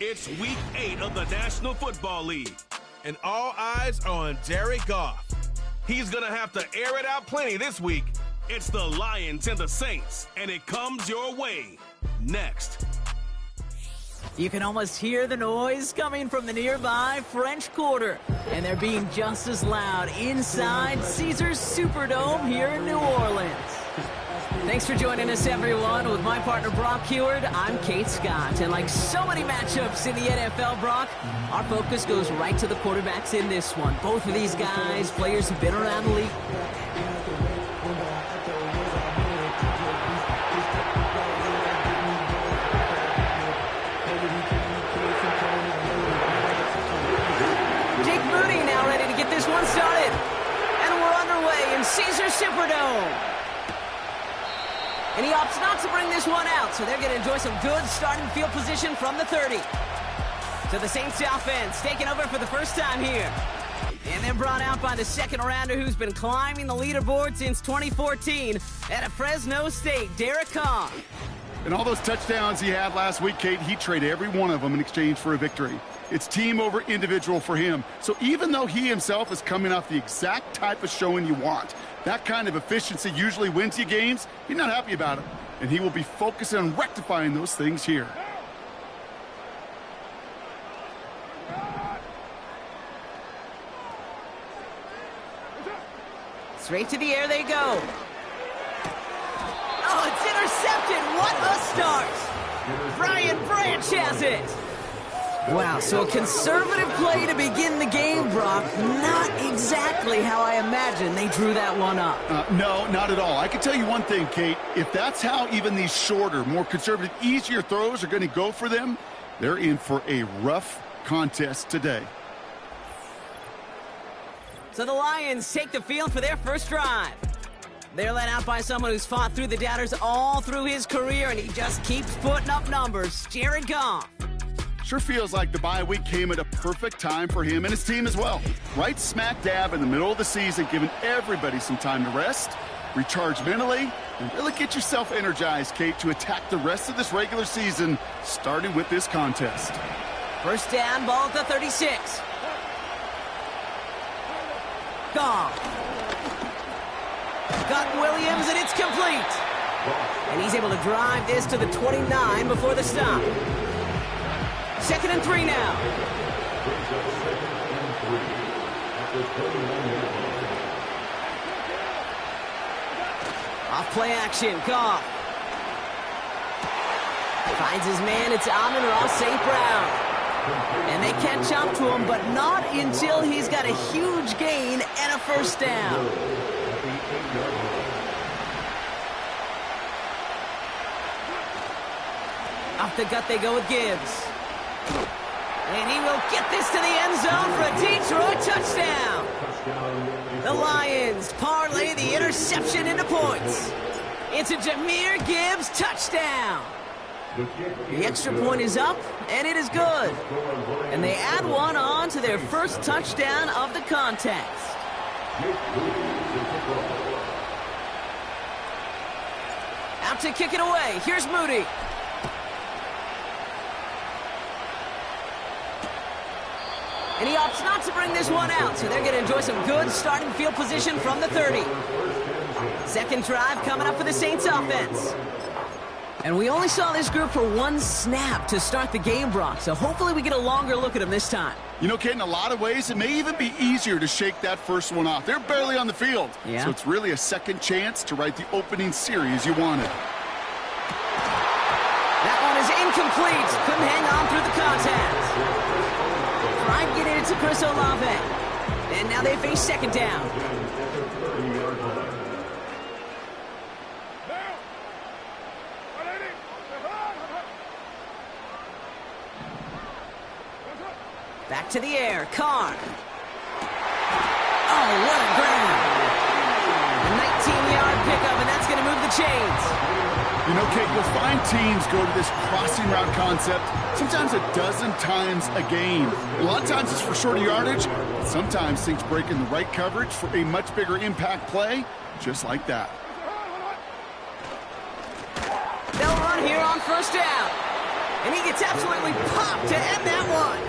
It's week 8 of the National Football League. And all eyes are on Jared Goff. He's going to have to air it out plenty this week. It's the Lions and the Saints, and it comes your way next. You can almost hear the noise coming from the nearby French Quarter, and they're being just as loud inside Caesars Superdome here in New Orleans. Thanks for joining us, everyone. With my partner, Brock Heward, I'm Kate Scott. And like so many matchups in the NFL, Brock, our focus goes right to the quarterbacks in this one. Both of these guys, players who've been around the league. Jake Moody now ready to get this one started. And we're underway in Caesars Superdome. And he opts not to bring this one out, so they're going to enjoy some good starting field position from the 30. So the Saints offense taking over for the first time here. And then brought out by the second rounder who's been climbing the leaderboard since 2014 at a Fresno State, Derek Carr. And all those touchdowns he had last week, Kate, he traded every one of them in exchange for a victory. It's team over individual for him. So even though he himself is coming off the exact type of showing you want, that kind of efficiency usually wins you games, he's not happy about it. And he will be focusing on rectifying those things here. Straight to the air they go. Oh, it's intercepted. What a start. Brian Branch has it. Wow, so a conservative play to begin the game, Brock. Not exactly how I imagined they drew that one up. No, not at all. I can tell you one thing, Kate. If that's how even these shorter, more conservative, easier throws are going to go for them, they're in for a rough contest today. So the Lions take the field for their first drive. They're led out by someone who's fought through the doubters all through his career, and he just keeps putting up numbers. Jared Goff. Sure feels like the bye week came at a perfect time for him and his team as well. Right smack dab in the middle of the season, giving everybody some time to rest, recharge mentally, and really get yourself energized, Kate, to attack the rest of this regular season, starting with this contest. First down, ball at the 36. Goff. Got Williams, and it's complete. And he's able to drive this to the 29 before the stop. 2nd and 3 now. Off play action, Goff. Finds his man, it's Amon-Ra St. Brown. And they catch up to him, but not until he's got a huge gain and a first down. Off the gut they go with Gibbs. And he will get this to the end zone for a Detroit touchdown. The Lions parlay the interception into points. It's a Jahmyr Gibbs touchdown. The extra point is up, and it is good. And they add one on to their first touchdown of the contest. Out to kick it away. Here's Moody. And he opts not to bring this one out, so they're going to enjoy some good starting field position from the 30. Second drive coming up for the Saints offense. And we only saw this group for one snap to start the game, Brock, so hopefully we get a longer look at them this time. You know, Kate, in a lot of ways, it may even be easier to shake that first one off. They're barely on the field, so it's really a second chance to write the opening series you wanted. That one is incomplete. Couldn't hang on through the contact. Tried getting it to Chris Olave. And now they face second down. Back to the air. Carr. Oh, what a grab. A 19-yard pickup, and that's going to move the chains. You know, Kate, you'll find teams go to this crossing route concept sometimes a dozen times a game. A lot of times it's for shorter yardage. Sometimes things break in the right coverage for a much bigger impact play, just like that. They'll run here on first down. And he gets absolutely popped to end that one.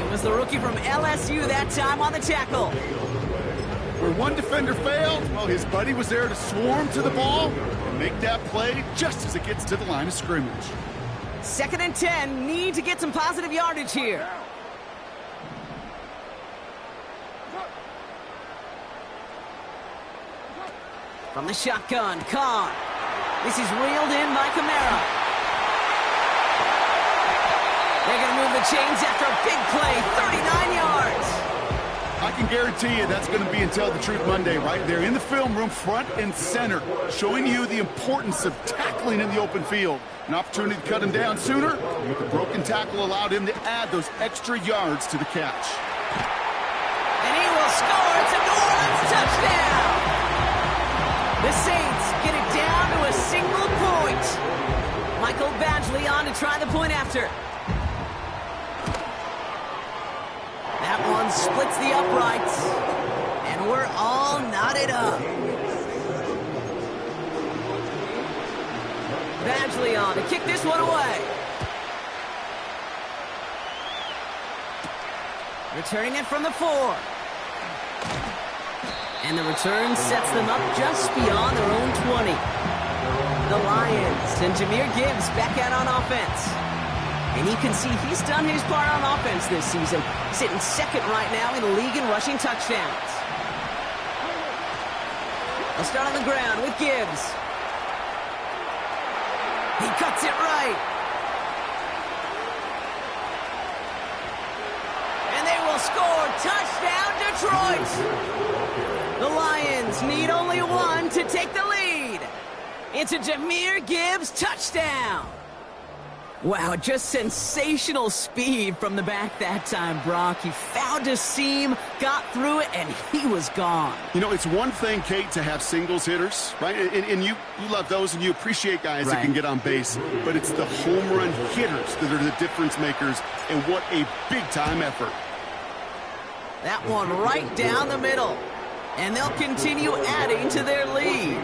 It was the rookie from LSU that time on the tackle. Where one defender failed, well, his buddy was there to swarm to the ball and make that play just as it gets to the line of scrimmage. 2nd and 10, need to get some positive yardage here. From the shotgun, Khan. This is reeled in by Kamara. They're going to move the chains after a big play, 39 yards. I can guarantee you that's going to be in Tell the Truth Monday right there in the film room, front and center, showing you the importance of tackling in the open field. An opportunity to cut him down sooner, but the broken tackle allowed him to add those extra yards to the catch. And he will score. It's a New Orleans touchdown. The Saints get it down to a single point. Michael Badgley on to try the point after. That one splits the uprights, and we're all knotted up. Badgley on to kick this one away. Returning it from the 4. And the return sets them up just beyond their own 20. The Lions and Jahmyr Gibbs back out on offense. And you can see he's done his part on offense this season, sitting 2nd right now in the league in rushing touchdowns. They'll start on the ground with Gibbs. He cuts it right. And they will score. Touchdown, Detroit! The Lions need only one to take the lead. It's a Jahmyr Gibbs touchdown. Wow, just sensational speed from the back that time, Brock. He found a seam, got through it, and he was gone. You know, it's one thing, Kate, to have singles hitters, right? And you love those, and you appreciate guys that can get on base. But it's the home run hitters that are the difference makers, and what a big-time effort. That one right down the middle. And they'll continue adding to their lead.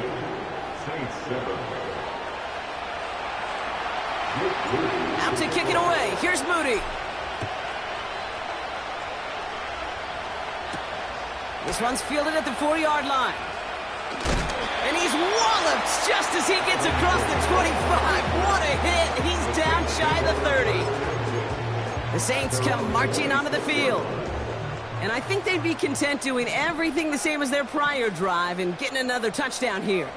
Out to kick it away. Here's Moody. This one's fielded at the 4-yard line. And he's walloped just as he gets across the 25. What a hit. He's down shy of the 30. The Saints come marching onto the field. And I think they'd be content doing everything the same as their prior drive and getting another touchdown here.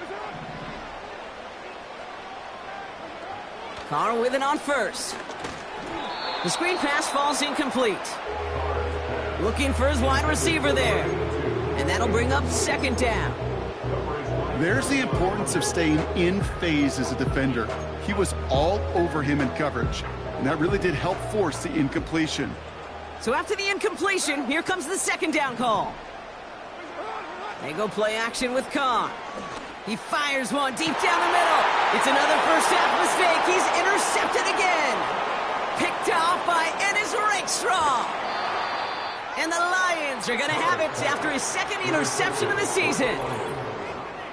Carr with it on first. The screen pass falls incomplete. Looking for his wide receiver there. And that'll bring up 2nd down. There's the importance of staying in phase as a defender. He was all over him in coverage, and that really did help force the incompletion. So after the incompletion, here comes the 2nd down call. They go play action with Khan. He fires one deep down the middle. It's another first-half mistake. He's intercepted again. Picked off by Ennis Rakestraw. And the Lions are going to have it after his 2nd interception of the season.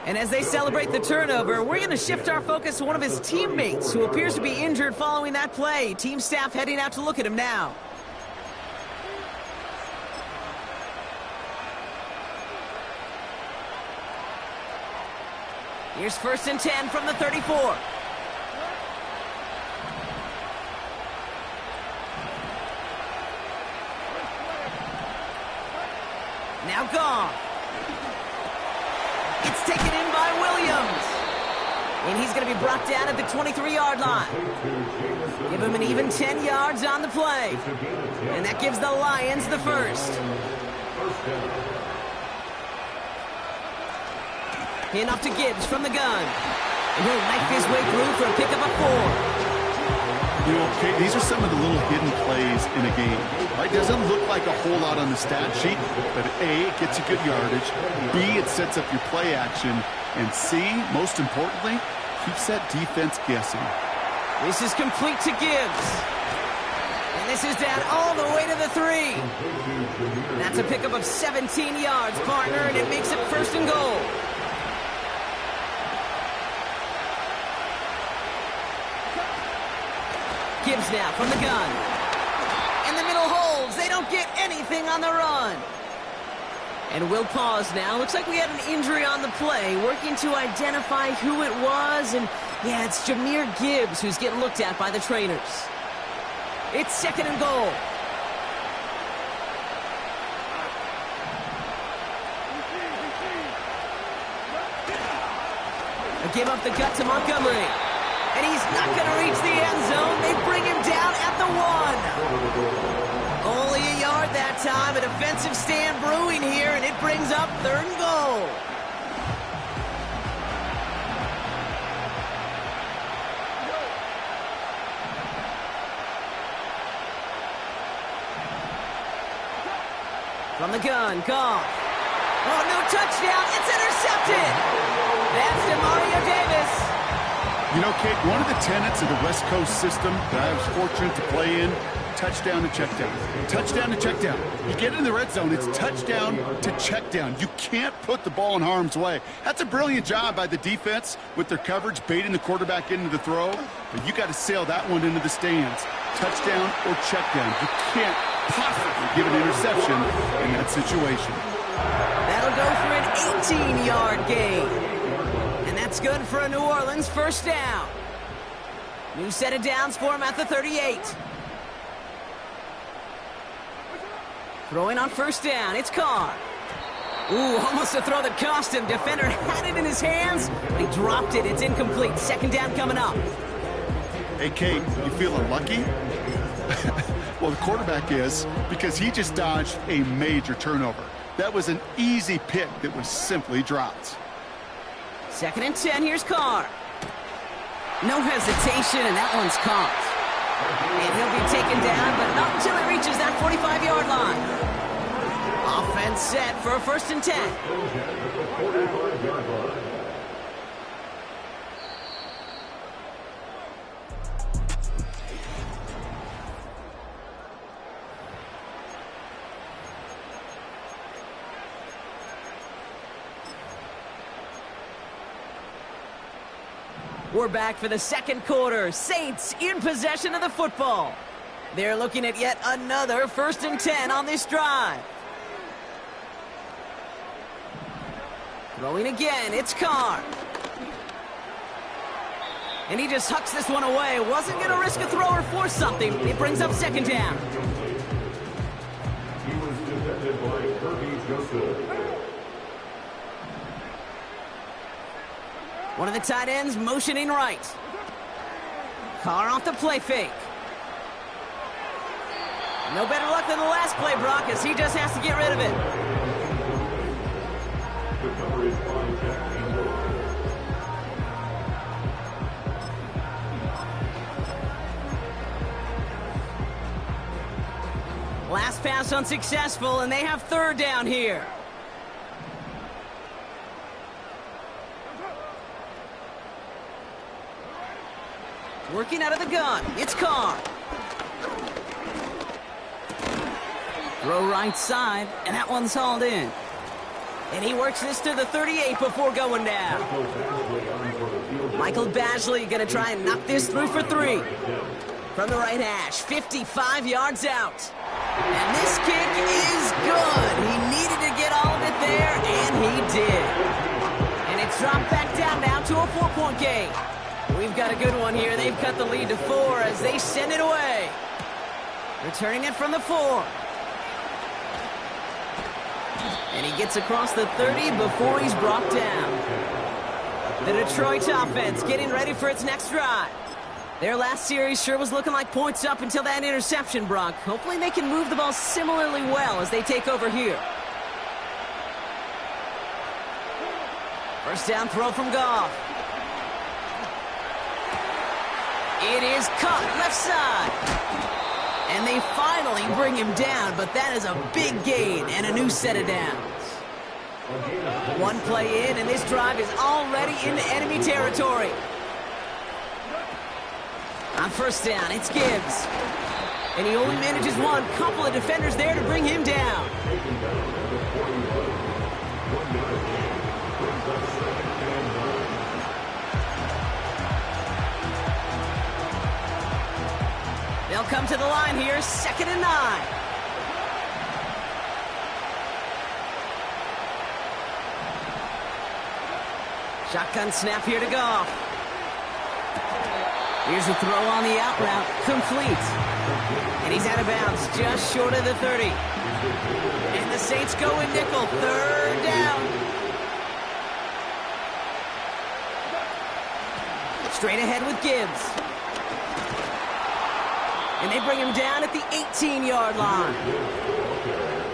And as they celebrate the turnover, we're going to shift our focus to one of his teammates who appears to be injured following that play. Team staff heading out to look at him now. Here's 1st and 10 from the 34. Now gone. It's taken in by Williams. And he's going to be brought down at the 23-yard line. Give him an even 10 yards on the play. And that gives the Lions the first. Hand off to Gibbs from the gun. And he'll knife his way through for a pickup of 4. You know, Kate, these are some of the little hidden plays in a game. Right? Doesn't look like a whole lot on the stat sheet, but A, it gets you good yardage. B, it sets up your play action. And C, most importantly, keeps that defense guessing. This is complete to Gibbs. And this is down all the way to the 3. That's a pickup of 17 yards, partner, and it makes it 1st and goal. Gibbs now from the gun. In the middle holds. They don't get anything on the run. And we'll pause now. Looks like we had an injury on the play. Working to identify who it was. And yeah, it's Jahmyr Gibbs who's getting looked at by the trainers. It's second and goal. A give up the gut to Montgomery. And he's not going to reach the end zone. They bring him down at the 1. Only a yard that time. A defensive stand brewing here, and it brings up third and goal. From the gun, Goff. Oh, no touchdown. It's intercepted. That's DeMario Davis. You know, Kate, one of the tenets of the West Coast system that I was fortunate to play in, touchdown to check down. Touchdown to check down. You get in the red zone, it's touchdown to check down. You can't put the ball in harm's way. That's a brilliant job by the defense with their coverage, baiting the quarterback into the throw. But you got to sail that one into the stands. Touchdown or check down. You can't possibly give an interception in that situation. That'll go for an 18-yard gain. And that's good for a New Orleans first down. New set of downs for him at the 38. Throwing on first down, it's Carr. Ooh, almost a throw that cost him. Defender had it in his hands, but he dropped it. It's incomplete. Second down coming up. Hey, Kate, you feeling lucky? Well, the quarterback is, because he just dodged a major turnover. That was an easy pick that was simply dropped. Second and 10, here's Carr. No hesitation, and that one's caught. And he'll be taken down, but not until he reaches that 45-yard line. Offense set for a first and 10. We're back for the second quarter. Saints in possession of the football. They're looking at yet another first and 10 on this drive. Throwing again, it's Carr. And he just hucks this one away. Wasn't going to risk a throw or force something. It brings up second down. He was defended by Kirby Joseph. One of the tight ends motioning right. Carr off the play fake. No better luck than the last play, Brock, as he just has to get rid of it. The coverage by Jack Campbell. Last pass unsuccessful, and they have third down here. Working out of the gun, it's Carr. Throw right side, and that one's hauled in. And he works this to the 38 before going down. Michael Badgley going to try and knock this through for 3. From the right hash, 55 yards out. And this kick is good. He needed to get all of it there, and he did. And it's dropped back down now to a 4-point game. We've got a good one here. They've cut the lead to 4 as they send it away. Returning it from the 4. And he gets across the 30 before he's brought down. The Detroit offense getting ready for its next drive. Their last series sure was looking like points up until that interception, Brock. Hopefully they can move the ball similarly well as they take over here. First down throw from Goff. It is caught left side. And they finally bring him down, but that is a big gain and a new set of downs. One play in, and this drive is already into enemy territory. On first down, it's Gibbs. And he only manages one. Couple of defenders there to bring him down. They'll come to the line here, 2nd and 9. Shotgun snap here to Goff. Here's a throw on the out route, complete. And he's out of bounds, just short of the 30. And the Saints go in nickel, 3rd down. Straight ahead with Gibbs. And they bring him down at the 18-yard line.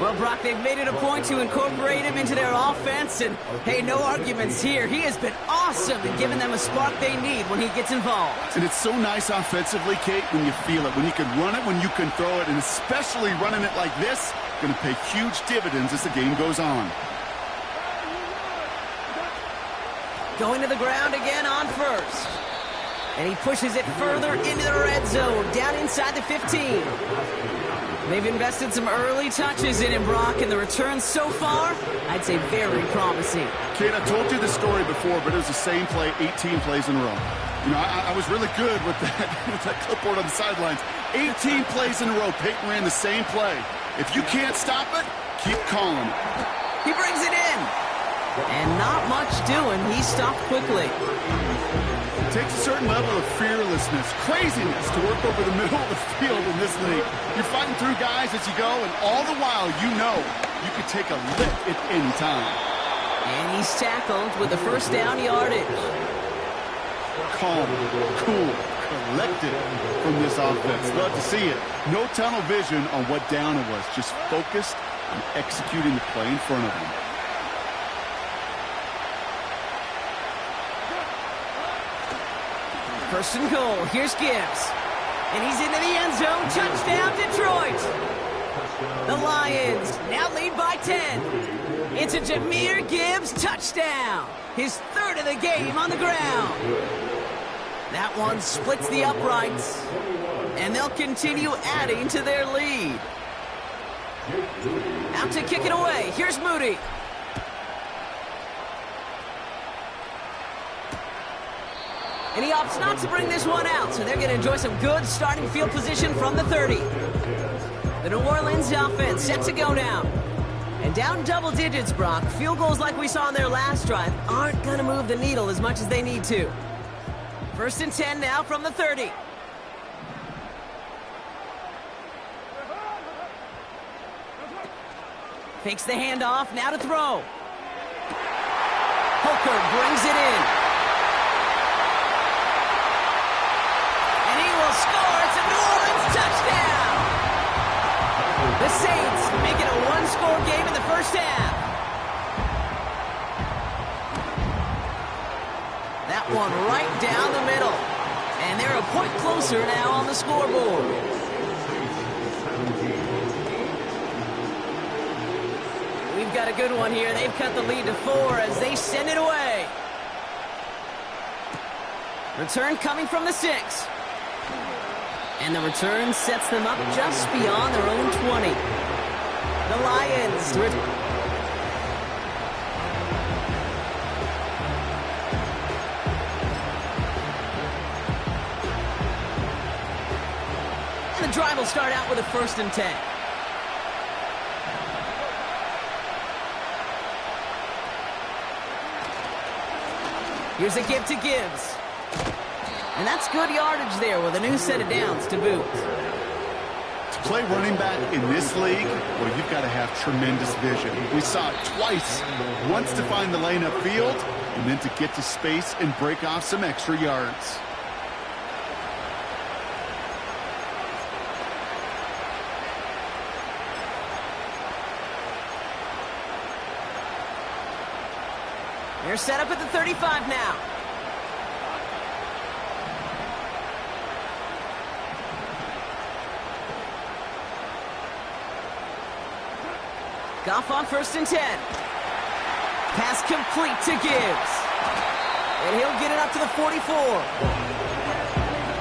Well, Brock, they've made it a point to incorporate him into their offense, and, hey, no arguments here. He has been awesome in giving them a spark they need when he gets involved. And it's so nice offensively, Kate, when you feel it, when you can run it, when you can throw it, and especially running it like this, going to pay huge dividends as the game goes on. Going to the ground again on first. And he pushes it further into the red zone, down inside the 15. They've invested some early touches in him, Brock, and the return so far, I'd say very promising. Kate, I told you this story before, but it was the same play 18 plays in a row. You know, I was really good with that clipboard on the sidelines. 18 plays in a row, Peyton ran the same play. If you can't stop it, keep calling it. He brings it in. And not much doing. He stopped quickly. It takes a certain level of fearlessness, craziness to work over the middle of the field in this league. You're fighting through guys as you go, and all the while you know you could take a lick at any time. And he's tackled with the 1st down yardage. Calm, cool, collected from this offense. Love to see it. No tunnel vision on what down it was. Just focused on executing the play in front of them. First and goal. Here's Gibbs. And he's into the end zone. Touchdown, Detroit. The Lions now lead by 10. It's a Jahmyr Gibbs touchdown. His 3rd of the game on the ground. That one splits the uprights. And they'll continue adding to their lead. Out to kick it away. Here's Moody. And he opts not to bring this one out, so they're going to enjoy some good starting field position from the 30. The New Orleans offense set to go now. And down double digits, Brock. Field goals like we saw on their last drive aren't going to move the needle as much as they need to. 1st and 10 now from the 30. Fakes the handoff, now to throw. Hooker brings it in. Score, it's a New Orleans touchdown! The Saints make it a one-score game in the 1st half. That one right down the middle. And they're a point closer now on the scoreboard. We've got a good one here. They've cut the lead to 4 as they send it away. Return coming from the 6. And the return sets them up just beyond their own 20. The Lions. And the drive will start out with a 1st and 10. Here's a give to Gibbs. And that's good yardage there with a new set of downs to boot. To play running back in this league, well, you've got to have tremendous vision. We saw it twice. Once to find the lane upfield, and then to get to space and break off some extra yards. They're set up at the 35 now. Goff on 1st and 10. Pass complete to Gibbs. And he'll get it up to the 44.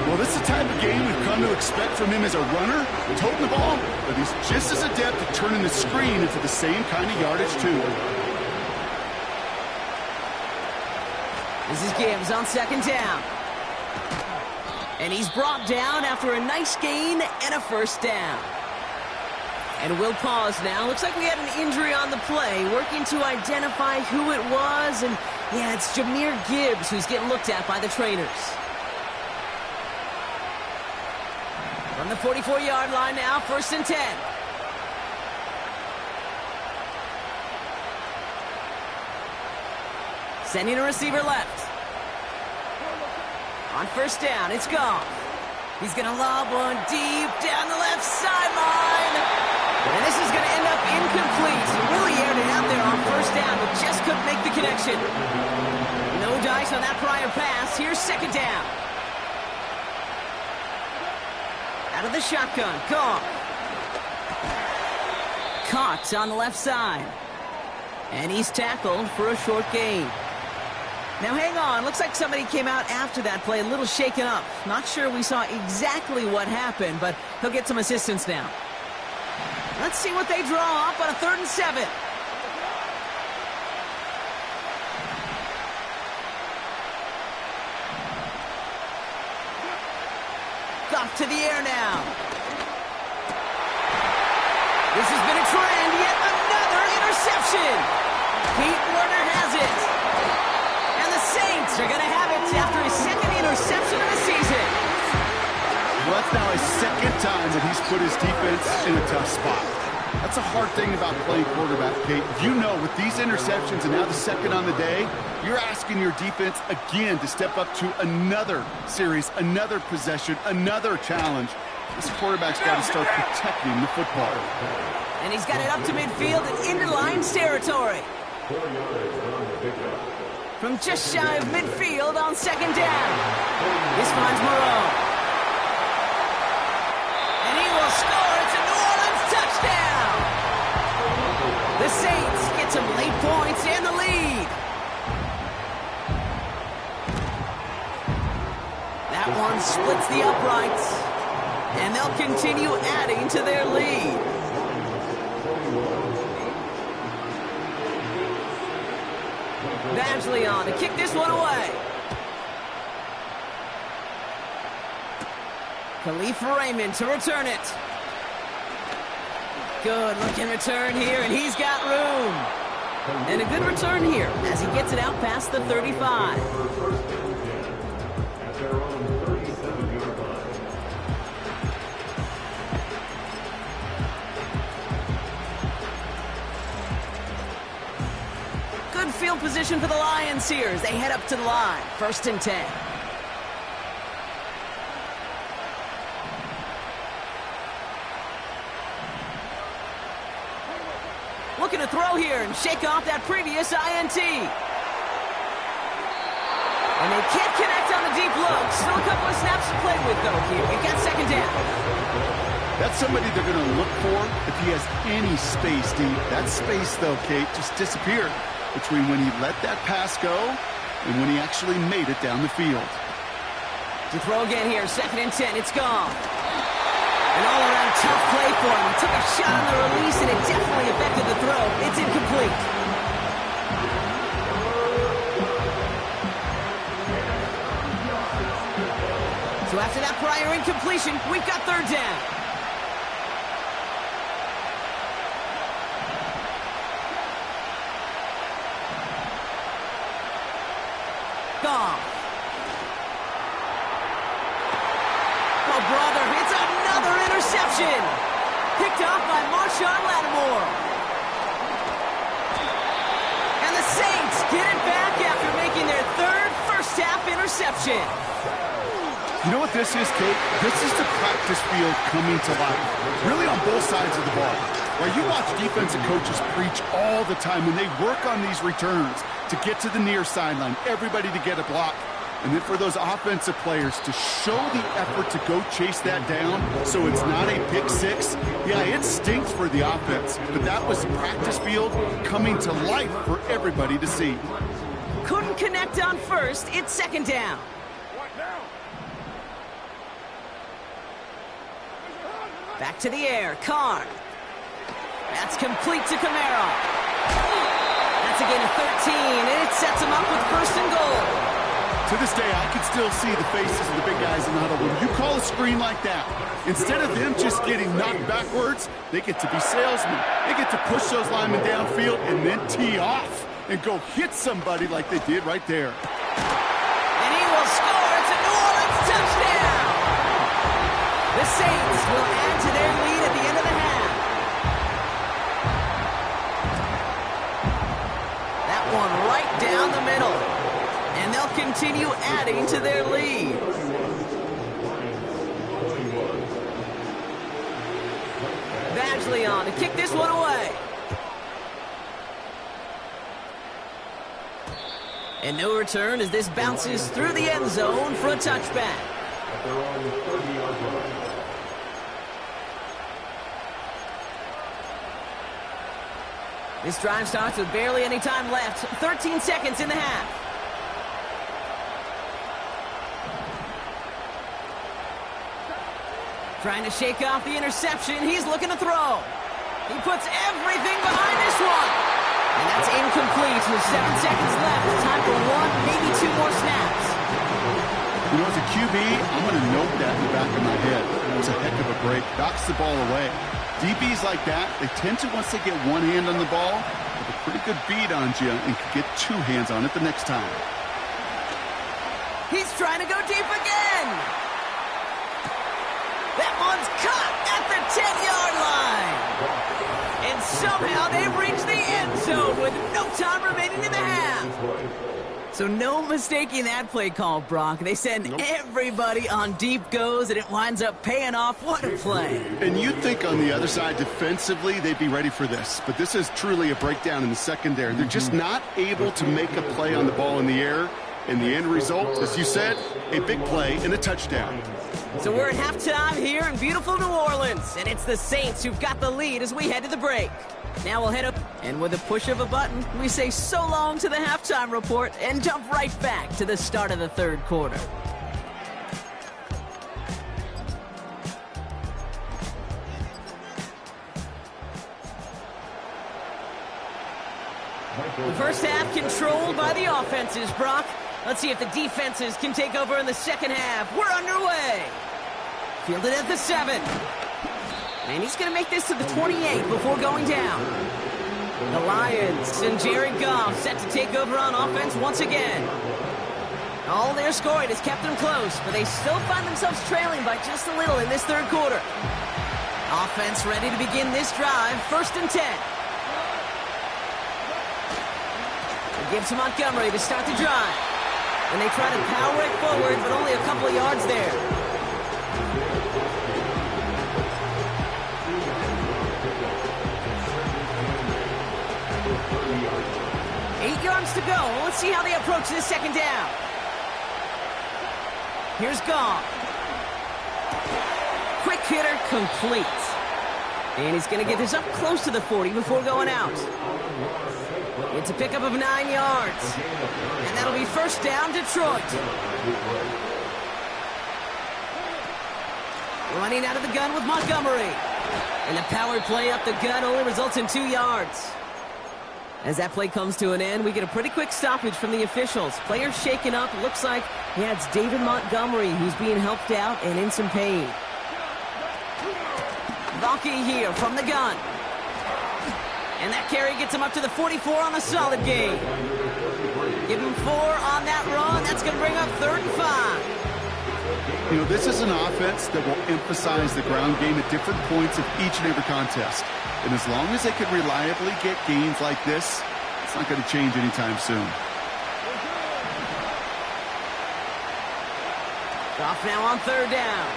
Well, this is the type of game we've come to expect from him as a runner, toting the ball, but he's just as adept at turning the screen into the same kind of yardage, too. This is Gibbs on 2nd down. And he's brought down after a nice gain and a first down. And we'll pause now. Looks like we had an injury on the play. Working to identify who it was. And yeah, it's Jahmyr Gibbs who's getting looked at by the trainers. From the 44-yard line now, 1st and 10. Sending a receiver left. On 1st down, it's Goff. He's going to lob one deep down the left sideline. And this is going to end up incomplete. He really aired it out there on 1st down, but just couldn't make the connection. No dice on that prior pass. Here's 2nd down. Out of the shotgun, Goff. Caught on the left side. And he's tackled for a short gain. Now hang on, looks like somebody came out after that play a little shaken up. Not sure we saw exactly what happened, but he'll get some assistance now. Let's see what they draw up on a 3rd and 7. Goff to the air now. This has been a trend, yet another interception. Pete Werner has it. Saints are going to have it after his 2nd interception of the season. Well, that's now his 2nd time that he's put his defense in a tough spot. That's a hard thing about playing quarterback, Kate. You know, with these interceptions and now the 2nd on the day, you're asking your defense again to step up to another series, another possession, another challenge. This quarterback's got to start protecting the football. And he's got it up to midfield and into Lions territory. 4 yards on the pickup. From just shy of midfield on 2nd down. This finds Moreau. And he will score. It's a New Orleans touchdown. The Saints get some late points and the lead. That one splits the uprights. And they'll continue adding to their lead. Badgley on to kick this one away. Khalif Raymond to return it. Good looking return here, and he's got room. And a good return here as he gets it out past the 35. At their own 37-yard line. Good field position for the Lions here as they head up to the line. 1st and 10. Looking to throw here and shake off that previous INT. And they can't connect on the deep look. Still a couple of snaps to play with, though, here. We've got 2nd down. That's somebody they're going to look for if he has any space deep. That space, though, Kate, just disappeared between when he let that pass go and when he actually made it down the field. To throw again here, 2nd and 10, it's gone. An all-around tough play for him. He took a shot on the release, and it definitely affected the throw. It's incomplete. So after that prior incompletion, we've got 3rd down. Goff. Oh, brother, it's another interception. Picked off by Marshawn Lattimore. And the Saints get it back after making their 3rd first-half interception. You know what this is, Kate? This is the practice field coming to life, really on both sides of the ball. While you watch defensive coaches preach all the time when they work on these returns to get to the near sideline, everybody to get a block, and then for those offensive players to show the effort to go chase that down so it's not a pick six. Yeah, it stinks for the offense, but that was practice field coming to life for everybody to see. Couldn't connect on 1st. It's 2nd down. Back to the air. Carr. That's complete to Camara. That's a gain of 13, and it sets him up with 1st and goal. To To this day, I can still see the faces of the big guys in the huddle. When you call a screen like that, instead of them just getting knocked backwards, they get to be salesmen. They get to push those linemen downfield and then tee off and go hit somebody like they did right there. And he will score. It's a New Orleans touchdown. The Saints will add to their lead at the end of the half. That one right down the middle. And they'll continue adding to their lead. Badgley on to kick this one away. And no return as this bounces through the end zone for a touchback. At their own 30-yard line. This drive starts with barely any time left. 13 seconds in the half. Trying to shake off the interception. He's looking to throw. He puts everything behind this one. And that's incomplete with 7 seconds left. Time for one, maybe two more snaps. You know, as a QB, I'm going to note that in the back of my head. It was a heck of a break. Knocks the ball away. DBs like that, they tend to, once they get one hand on the ball, have a pretty good beat on you and can get two hands on it the next time. He's trying to go deep again. That one's caught at the 10-yard line. And somehow they've reached the end zone with no time remaining in the half. So no mistaking that play call, Brock. They send everybody on deep goes, and it winds up paying off. What a play. And you'd think on the other side, defensively, they'd be ready for this. But this is truly a breakdown in the secondary. They're just not able to make a play on the ball in the air. And the end result, as you said, a big play and a touchdown. So we're at halftime here in beautiful New Orleans, and it's the Saints who've got the lead as we head to the break. Now we'll head up, and with a push of a button, we say so long to the halftime report and jump right back to the start of the third quarter. The first half controlled by the offenses, Brock. Let's see if the defenses can take over in the second half. We're underway. Fielded at the 7. And he's going to make this to the 28 before going down. The Lions and Jared Goff set to take over on offense once again. All their scoring has kept them close, but they still find themselves trailing by just a little in this third quarter. Offense ready to begin this drive, 1st and 10. It gives to Montgomery to start the drive. And they try to power it forward, but only a couple of yards there. To go. Let's see how they approach this second down. Here's Goff. Quick hitter complete. And he's going to get this up close to the 40 before going out. It's a pickup of 9 yards. And that'll be first down, Detroit. Running out of the gun with Montgomery. And the power play up the gun only results in 2 yards. As that play comes to an end, we get a pretty quick stoppage from the officials. Players shaken up. Looks like it's David Montgomery who's being helped out and in some pain. Balky here from the gun. And that carry gets him up to the 44 on a solid gain. Give him 4 on that run. That's going to bring up 3rd and 5. You know, this is an offense that will emphasize the ground game at different points of each and every contest. And as long as they can reliably get gains like this, it's not going to change anytime soon. Goff now on 3rd down.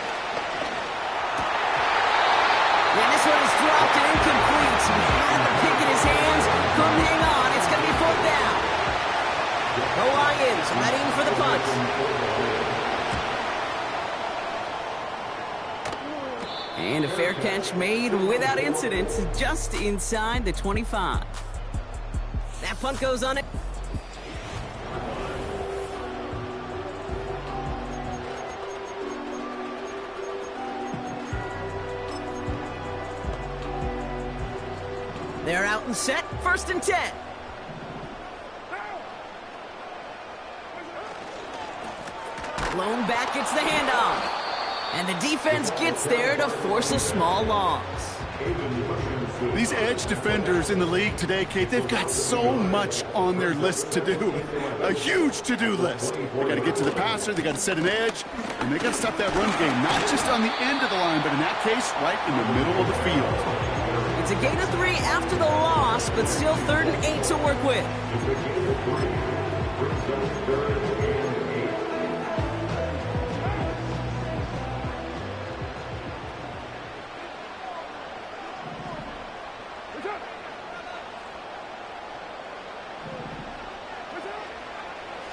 And this one is dropped and incomplete. He had the pick in his hands. Couldn't hang on. It's going to be 4th down. The Lions ready for the punt. And a fair catch made without incident just inside the 25. That punt goes on it. They're out and set. 1st and 10. Blown back, gets the handoff. And the defense gets there to force a small loss. These edge defenders in the league today, Kate, they've got so much on their list to do. A huge to-do list. They got to get to the passer, they got to set an edge, and they got to stop that run game, not just on the end of the line, but in that case, right in the middle of the field. It's a gain of 3 after the loss, but still 3rd and 8 to work with.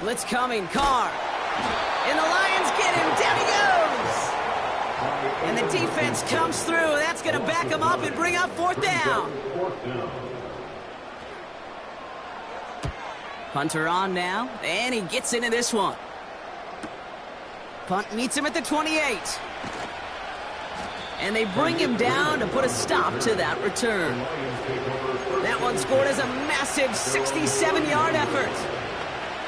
Blitz coming, Carr. And the Lions get him. Down he goes. And the defense comes through. That's going to back him up and bring up 4th down. Punter on now, and he gets into this one. Punt meets him at the 28. And they bring him down to put a stop to that return. That one scored as a massive 67-yard effort.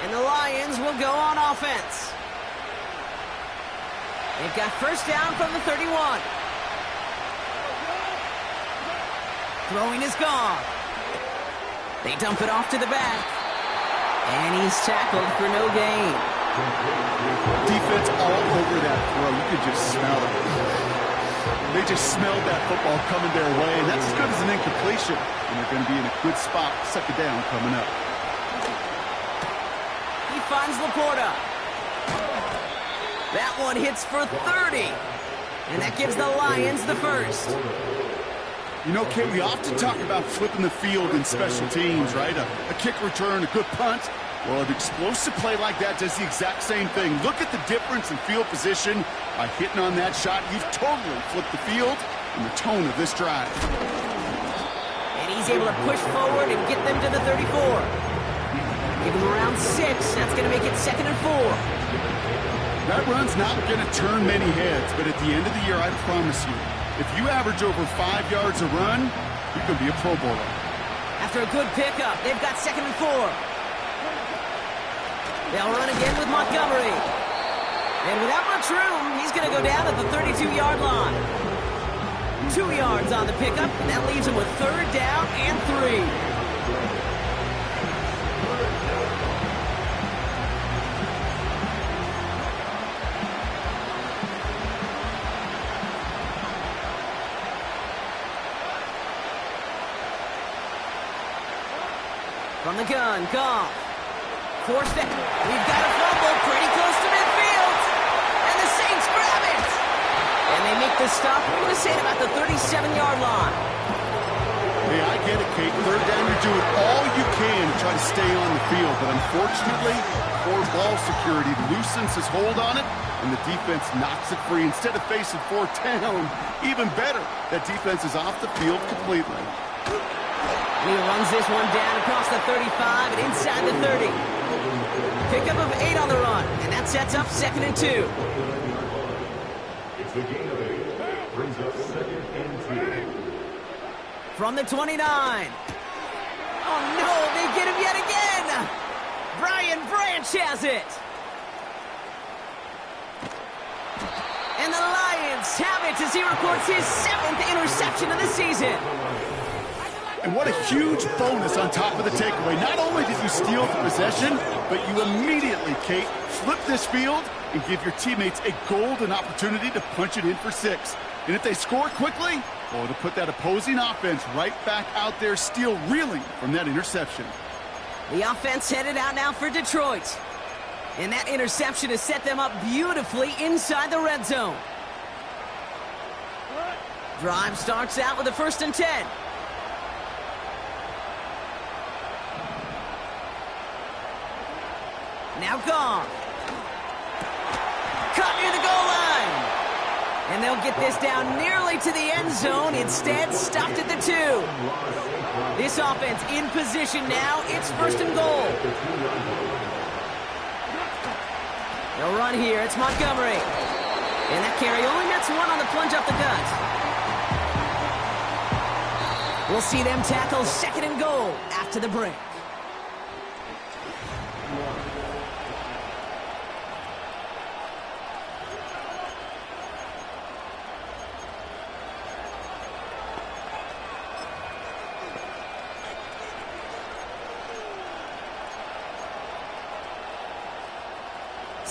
And the Lions will go on offense. They've got 1st down from the 31. Throwing is gone. They dump it off to the back. And he's tackled for no gain. Defense all over that throw. You could just smell it. They just smelled that football coming their way, and that's as good as an incompletion. And they're going to be in a good spot to suck it down coming up. He finds Laporta. That one hits for 30. And that gives the Lions the 1st. You know, Kate, we often talk about flipping the field in special teams, right? A kick return, a good punt. Well, an explosive play like that does the exact same thing. Look at the difference in field position. By hitting on that shot, you've totally flipped the field and the tone of this drive. And he's able to push forward and get them to the 34. Give him around 6. That's going to make it 2nd and 4. That run's not going to turn many heads, but at the end of the year, I promise you, if you average over 5 yards a run, you're going to be a Pro Bowler. After a good pickup, they've got 2nd and 4. They'll run again with Montgomery. And without much room, he's going to go down at the 32-yard line. 2 yards on the pickup, and that leaves him with 3rd down and 3. From the gun, Goff. Forced it. We've got a fumble pretty close to midfield. And the Saints grab it. And they make the stop. We're going to say it about the 37-yard line. Hey, I get it, Kate. 3rd down, you're doing all you can to try to stay on the field. But unfortunately, poor ball security loosens his hold on it, and the defense knocks it free. Instead of facing 4th down, even better, that defense is off the field completely. And he runs this one down across the 35 and inside the 30. Pickup of 8 on the run, and that sets up 2nd and 2. It's the gain of 8. Brings up 2nd and 2. From the 29. Oh no, they get him yet again. Brian Branch has it. And the Lions have it as he records his 7th interception of the season. And what a huge bonus on top of the takeaway. Not only did you steal the possession, but you immediately, Kate, flip this field and give your teammates a golden opportunity to punch it in for 6. And if they score quickly, well, it'll put that opposing offense right back out there, still reeling from that interception. The offense headed out now for Detroit. And that interception has set them up beautifully inside the red zone. Drive starts out with a 1st and 10. Now gone. Cut near the goal line. And they'll get this down nearly to the end zone. Instead, stopped at the 2. This offense in position now. It's 1st and goal. They'll run here. It's Montgomery. And that carry only nets 1 on the plunge up the gut. We'll see them tackle 2nd and goal after the break.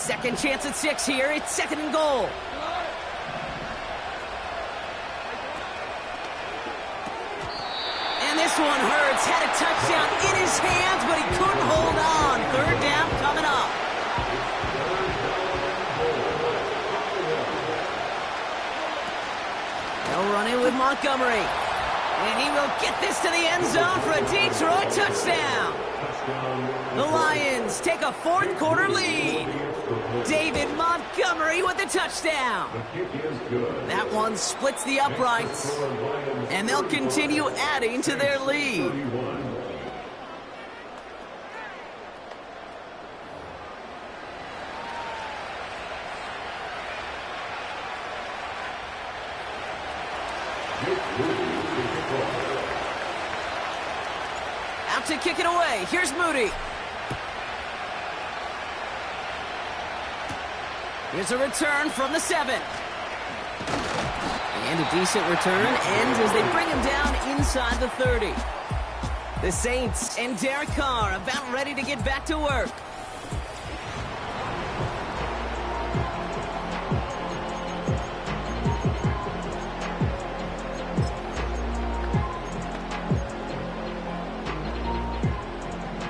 Second chance at 6 here. It's second and goal. And this one hurts. Had a touchdown in his hands, but he couldn't hold on. Third down coming up. They'll run in with Montgomery. And he will get this to the end zone for a Detroit touchdown. The Lions take a fourth quarter lead. David Montgomery with the touchdown. That one splits the uprights. And they'll continue adding to their lead. Out to kick it away. Here's Moody. Here's a return from the 7. And a decent return ends as they bring him down inside the 30. The Saints and Derek Carr about ready to get back to work.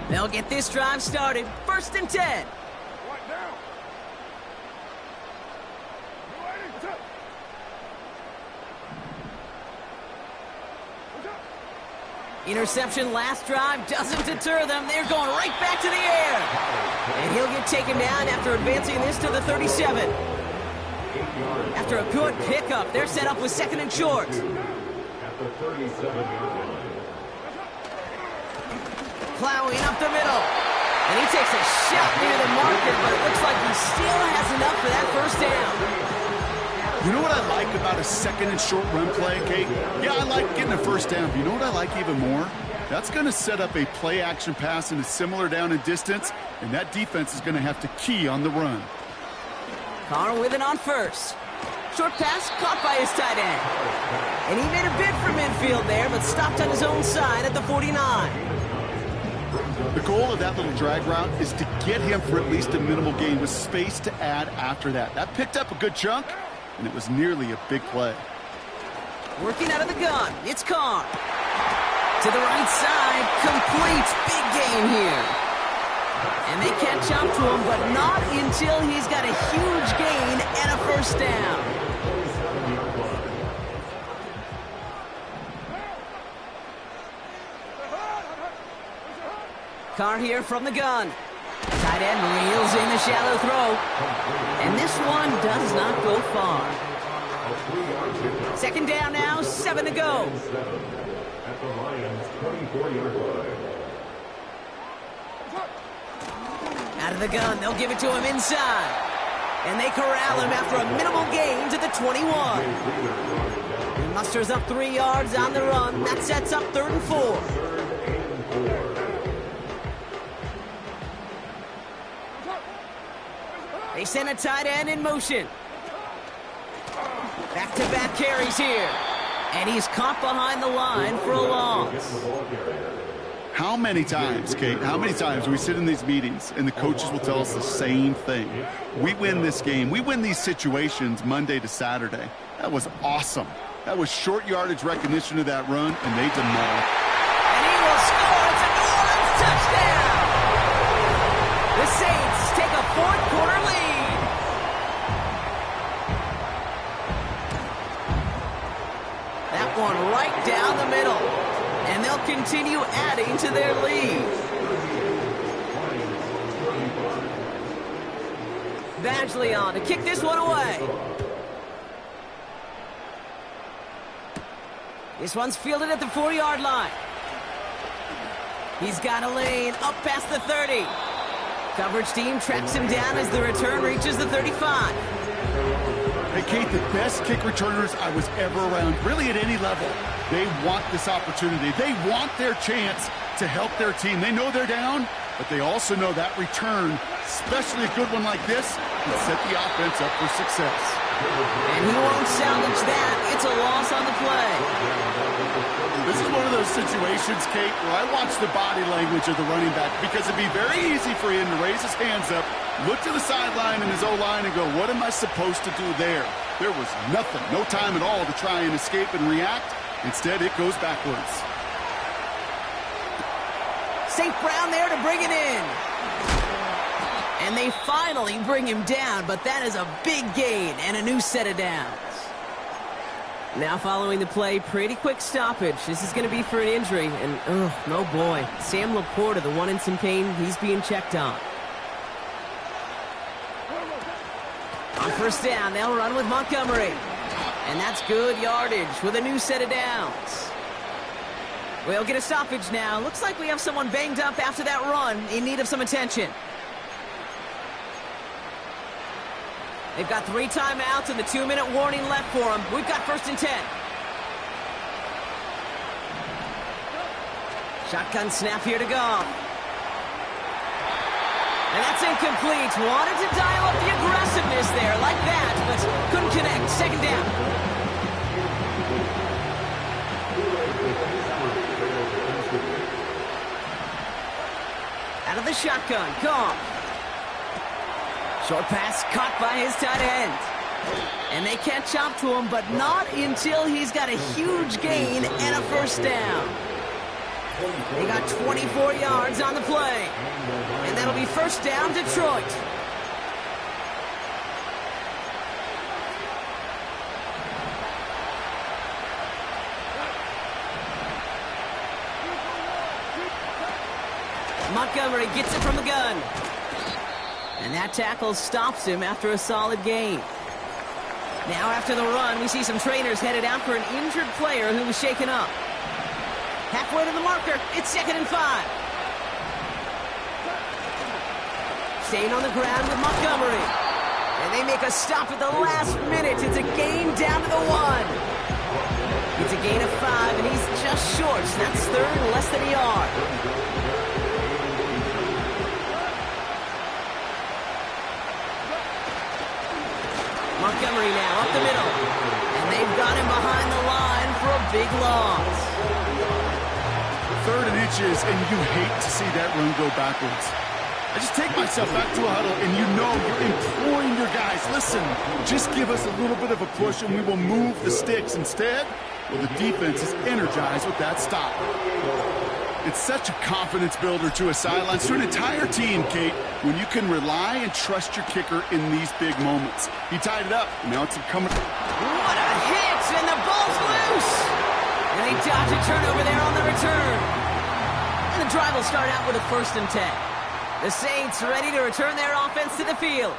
They'll get this drive started. First and 10. Interception last drive doesn't deter them. They're going right back to the air. And he'll get taken down after advancing this to the 37. After a good pickup, they're set up with second and short. At the 37-yard line. Plowing up the middle. And he takes a shot near the marker, but it looks like he still has enough for that first down. You know what I like about a second and short run play, Kate? Yeah, I like getting a first down. But you know what I like even more? That's going to set up a play action pass in a similar down and distance, and that defense is going to have to key on the run. Carr with it on first. Short pass caught by his tight end. And he made a bid for midfield there, but stopped on his own side at the 49. The goal of that little drag route is to get him for at least a minimal gain with space to add after that. That picked up a good chunk, and it was nearly a big play. Working out of the gun, it's Carr. To the right side, complete. Big gain here. And they catch up to him, but not until he's got a huge gain and a first down. Carr here from the gun. Tight end reels in the shallow throw. And this one does not go far. Second down now, 7 to go. At the Lions' 24-yard line. Out of the gun, they'll give it to him inside. And they corral him after a minimal gain to the 21. He musters up 3 yards on the run. That sets up 3rd and 4. They send a tight end in motion. Back-to-back carries here. And he's caught behind the line for a loss. How many times, Kate, how many times we sit in these meetings and the coaches will tell us the same thing? We win this game. We win these situations Monday to Saturday. That was awesome. That was short yardage recognition of that run, and they demolished. And he will score. It's a New Orleans touchdown. The Saints take a fourth quarter lead. That one right down the middle. And they'll continue adding to their lead. Badgley on to kick this one away. This one's fielded at the 4-yard line. He's got a lane up past the 30. Coverage team tracks him down as the return reaches the 35. Hey, Kate, the best kick returners I was ever around, really at any level, they want this opportunity. They want their chance to help their team. They know they're down, but they also know that return, especially a good one like this, can set the offense up for success. And he won't salvage that. It's a loss on the play. This is one of those situations, Kate, where I watch the body language of the running back because it'd be very easy for him to raise his hands up, look to the sideline in his O-line and go, what am I supposed to do there? There was nothing, no time at all to try and escape and react. Instead, it goes backwards. St. Brown there to bring it in. And they finally bring him down, but that is a big gain and a new set of downs. Now following the play, pretty quick stoppage. This is going to be for an injury, and oh boy. Sam Laporta, the one in some pain, he's being checked on. On first down, they'll run with Montgomery. And that's good yardage with a new set of downs. We'll get a stoppage now. Looks like we have someone banged up after that run in need of some attention. They've got 3 timeouts and the 2-minute warning left for them. We've got 1st and 10. Shotgun snap here to Goff. And that's incomplete. Wanted to dial up the aggressiveness there like that, but couldn't connect. 2nd down. Out of the shotgun, Goff. Short pass caught by his tight end. And they catch up to him, but not until he's got a huge gain and a 1st down. They got 24 yards on the play. And that'll be 1st down, Detroit. Montgomery gets it from the gun. And that tackle stops him after a solid gain. Now after the run, we see some trainers headed out for an injured player who was shaken up. Halfway to the marker, it's 2nd and 5. Staying on the ground with Montgomery. And they make a stop at the last minute. It's a gain down to the 1. It's a gain of 5, and he's just short. So that's 3rd and less than a yard. Montgomery now up the middle. And they've got him behind the line for a big loss. 3rd and inches, and you hate to see that run go backwards. I just take myself back to a huddle, and you know you're imploring your guys, listen, just give us a little bit of a push and we will move the sticks. Instead, well, the defense is energized with that stop. It's such a confidence builder to a sideline, to an entire team, Kate, when you can rely and trust your kicker in these big moments. He tied it up, and now it's coming. What a hit, and the ball's loose! And they dodge a turnover there on the return. And the drive will start out with a 1st and 10. The Saints ready to return their offense to the field.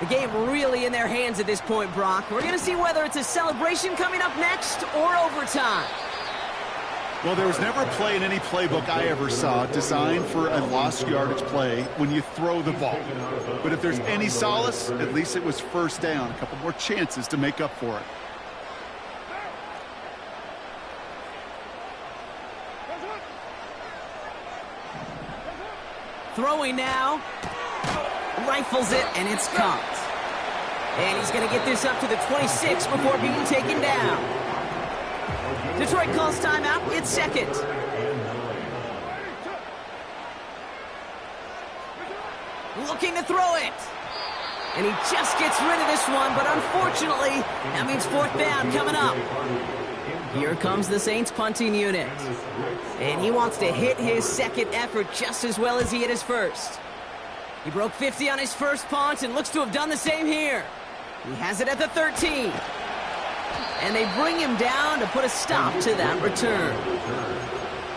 The game really in their hands at this point, Brock. We're going to see whether it's a celebration coming up next or overtime. Well, there was never a play in any playbook I ever saw designed for a lost yardage play when you throw the ball. But if there's any solace, at least it was 1st down. A couple more chances to make up for it. Throwing now. Rifles it, and it's caught. And he's going to get this up to the 26 before being taken down. Detroit calls timeout. It's 2nd. Looking to throw it. And he just gets rid of this one, but unfortunately, that means 4th down coming up. Here comes the Saints punting unit. And he wants to hit his 2nd effort just as well as he hit his 1st. He broke 50 on his 1st punt and looks to have done the same here. He has it at the 13. And they bring him down to put a stop to that return.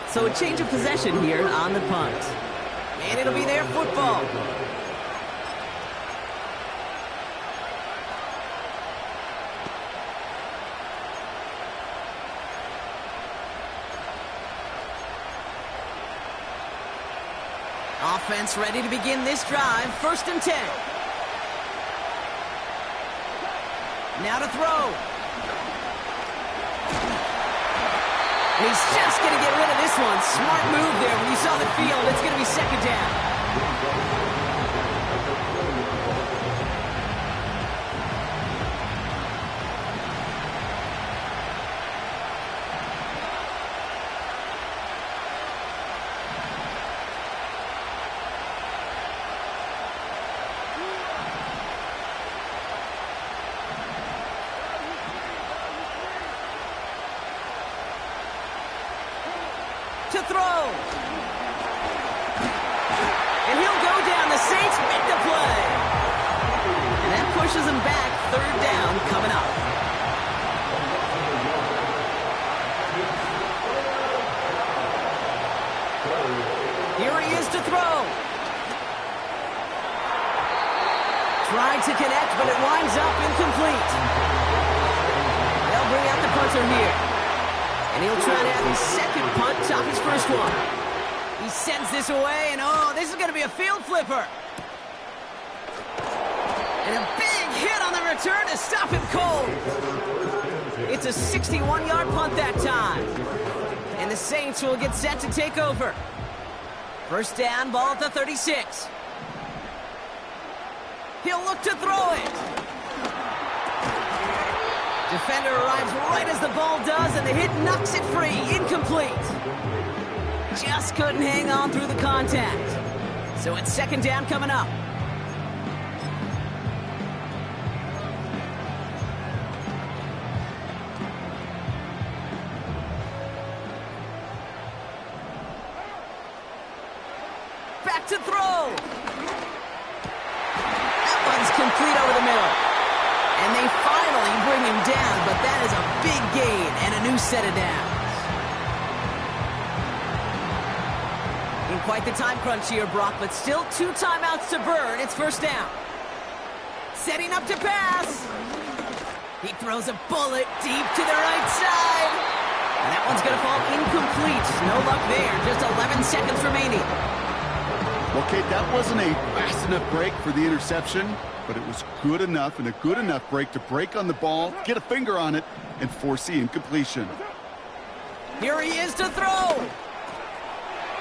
So a change of possession here on the punt. And it'll be their football. Offense ready to begin this drive. 1st and 10. Now to throw. And he's just going to get rid of this one. Smart move there. When you saw the field, it's going to be second down. To throw. And he'll go down. The Saints make the play. And that pushes him back. Third down coming up. Here he is to throw. Tried to connect, but it winds up incomplete. They'll bring out the punter here. And he'll try to have his second punt top his first one. He sends this away, and oh, this is going to be a field flipper. And a big hit on the return to stop him cold. It's a 61-yard punt that time. And the Saints will get set to take over. First down, ball at the 36. He'll look to throw it. Defender arrives right as the ball does, and the hit knocks it free. Incomplete. Just couldn't hang on through the contact. So it's second down coming up. Back to throw. That one's complete over the middle. And they finally bring him down, but that is a big gain and a new set of downs. In quite the time crunch here, Brock, but still 2 timeouts to burn. It's first down. Setting up to pass. He throws a bullet deep to the right side. And that one's going to fall incomplete. No luck there. Just 11 seconds remaining. Well, Kate, that wasn't a fast enough break for the interception, but it was good enough and a good enough break to break on the ball, get a finger on it, and force the incompletion. Here he is to throw.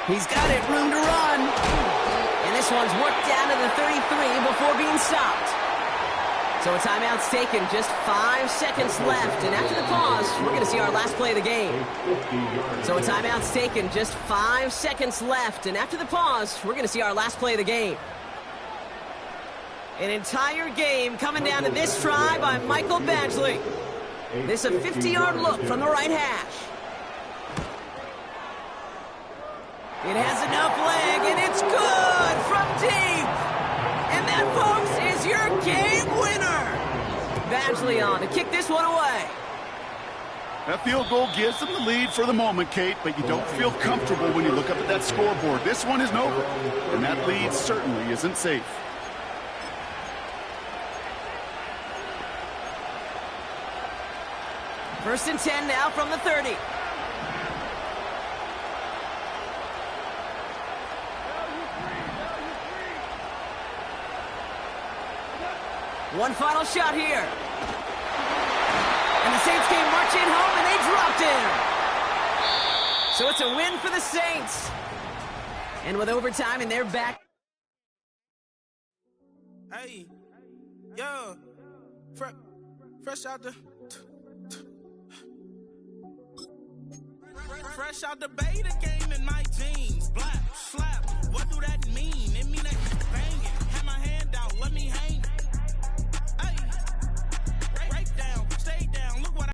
He's got it, room to run. And this one's worked down to the 33 before being stopped. So a timeout's taken, just 5 seconds left. And after the pause, we're going to see our last play of the game. So a timeout's taken, just 5 seconds left. And after the pause, we're going to see our last play of the game. An entire game coming down to this try by Michael Badgley. This a 50-yard look from the right hash. It has enough leg, and it's good from deep. And that, folks, is your game winner. Badgley on to kick this one away. That field goal gives them the lead for the moment, Kate, but you don't feel comfortable when you look up at that scoreboard. This one isn't over, and that lead certainly isn't safe. First and 10 now from the 30. One final shot here. And the Saints came marching home, and they dropped him. So it's a win for the Saints. And with overtime, and they're back. Hey, yo, fresh out the... Fresh out the beta game in my jeans. Black, slap, what do that mean? It mean that banging. Had my hand out, let me hang.